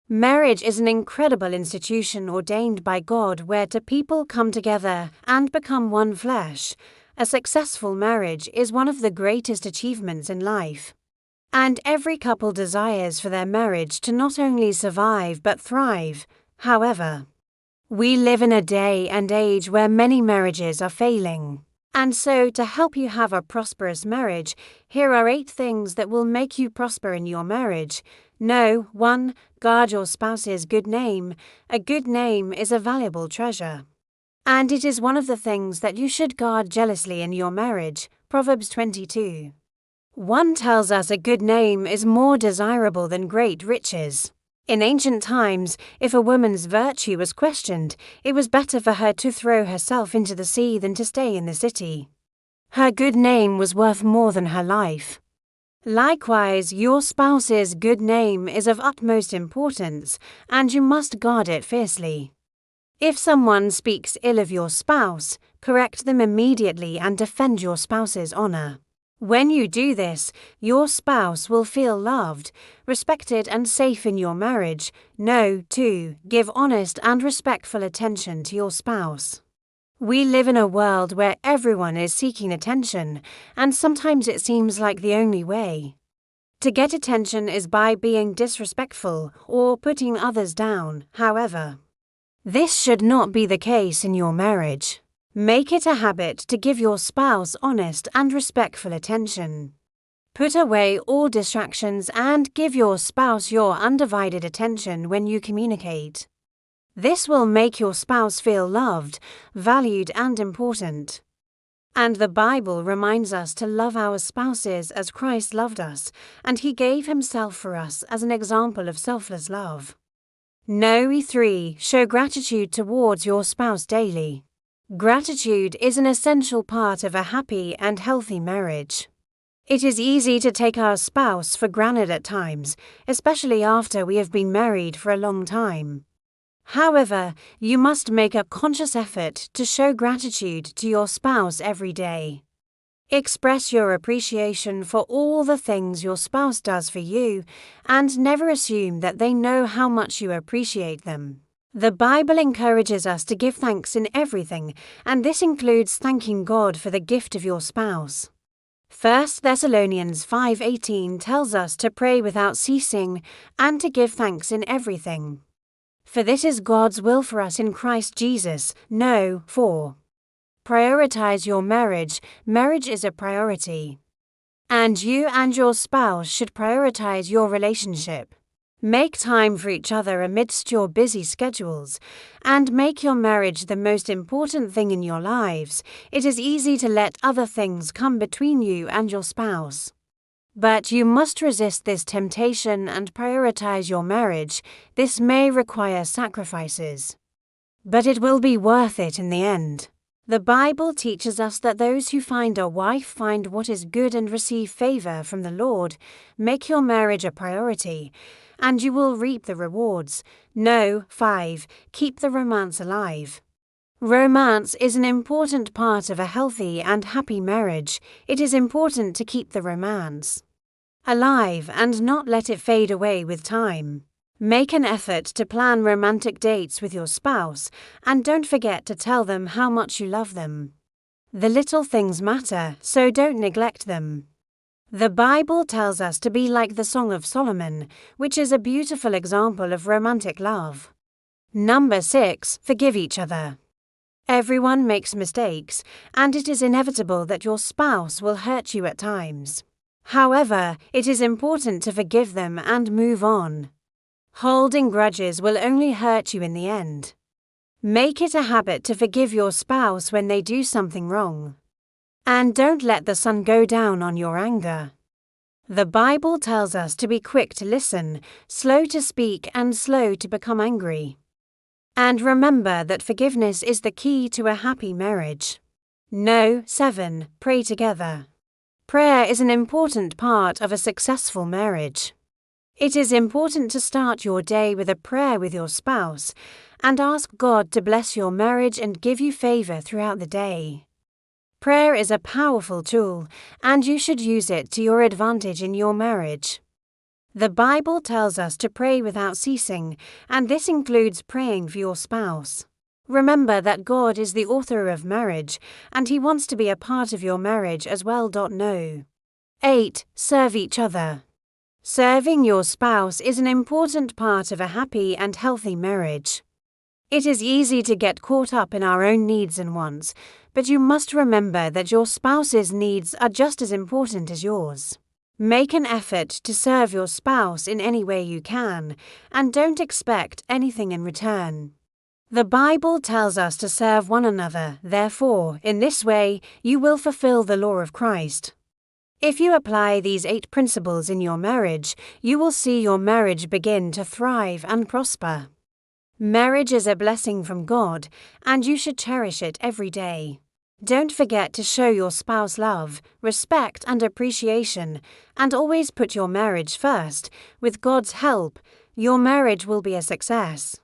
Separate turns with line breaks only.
Marriage is an incredible institution ordained by God where two people come together and become one flesh. A successful marriage is one of the greatest achievements in life. And every couple desires for their marriage to not only survive but thrive. However, we live in a day and age where many marriages are failing. And so, to help you have a prosperous marriage, here are 8 things that will make you prosper in your marriage. 1. Guard your spouse's good name. A good name is a valuable treasure. And it is one of the things that you should guard jealously in your marriage. Proverbs 22:1 tells us a good name is more desirable than great riches. In ancient times, if a woman's virtue was questioned, it was better for her to throw herself into the sea than to stay in the city. Her good name was worth more than her life. Likewise, your spouse's good name is of utmost importance, and you must guard it fiercely. If someone speaks ill of your spouse, correct them immediately and defend your spouse's honor. When you do this, your spouse will feel loved, respected and safe in your marriage. 2. Give honest and respectful attention to your spouse. We live in a world where everyone is seeking attention, and sometimes it seems like the only way. To get attention is by being disrespectful or putting others down. However, this should not be the case in your marriage. Make it a habit to give your spouse honest and respectful attention. Put away all distractions and give your spouse your undivided attention when you communicate. This will make your spouse feel loved, valued, and important. And the Bible reminds us to love our spouses as Christ loved us, and He gave Himself for us as an example of selfless love. 3. Show gratitude towards your spouse daily. Gratitude is an essential part of a happy and healthy marriage. It is easy to take our spouse for granted at times, especially after we have been married for a long time. However, you must make a conscious effort to show gratitude to your spouse every day. Express your appreciation for all the things your spouse does for you, and never assume that they know how much you appreciate them. The Bible encourages us to give thanks in everything, and this includes thanking God for the gift of your spouse. 1 Thessalonians 5:18 tells us to pray without ceasing and to give thanks in everything. For this is God's will for us in Christ Jesus. 4. Prioritize your marriage. Marriage is a priority. And you and your spouse should prioritize your relationship. Make time for each other amidst your busy schedules, and make your marriage the most important thing in your lives. It is easy to let other things come between you and your spouse. But you must resist this temptation and prioritize your marriage. This may require sacrifices, but it will be worth it in the end. The Bible teaches us that those who find a wife find what is good and receive favor from the Lord. Make your marriage a priority, and you will reap the rewards. 5. Keep the romance alive. Romance is an important part of a healthy and happy marriage. It is important to keep the romance alive and not let it fade away with time. Make an effort to plan romantic dates with your spouse, and don't forget to tell them how much you love them. The little things matter, so don't neglect them. The Bible tells us to be like the Song of Solomon, which is a beautiful example of romantic love. 6. Forgive each other. Everyone makes mistakes, and it is inevitable that your spouse will hurt you at times. However, it is important to forgive them and move on. Holding grudges will only hurt you in the end. Make it a habit to forgive your spouse when they do something wrong. And don't let the sun go down on your anger. The Bible tells us to be quick to listen, slow to speak, and slow to become angry. And remember that forgiveness is the key to a happy marriage. 7. Pray together. Prayer is an important part of a successful marriage. It is important to start your day with a prayer with your spouse and ask God to bless your marriage and give you favor throughout the day. Prayer is a powerful tool, and you should use it to your advantage in your marriage. The Bible tells us to pray without ceasing, and this includes praying for your spouse. Remember that God is the author of marriage, and He wants to be a part of your marriage as well. No. 8. Serve each other. Serving your spouse is an important part of a happy and healthy marriage. It is easy to get caught up in our own needs and wants, but you must remember that your spouse's needs are just as important as yours. Make an effort to serve your spouse in any way you can, and don't expect anything in return. The Bible tells us to serve one another, therefore, in this way, you will fulfill the law of Christ. If you apply these 8 principles in your marriage, you will see your marriage begin to thrive and prosper. Marriage is a blessing from God, and you should cherish it every day. Don't forget to show your spouse love, respect, and appreciation, and always put your marriage first. With God's help, your marriage will be a success.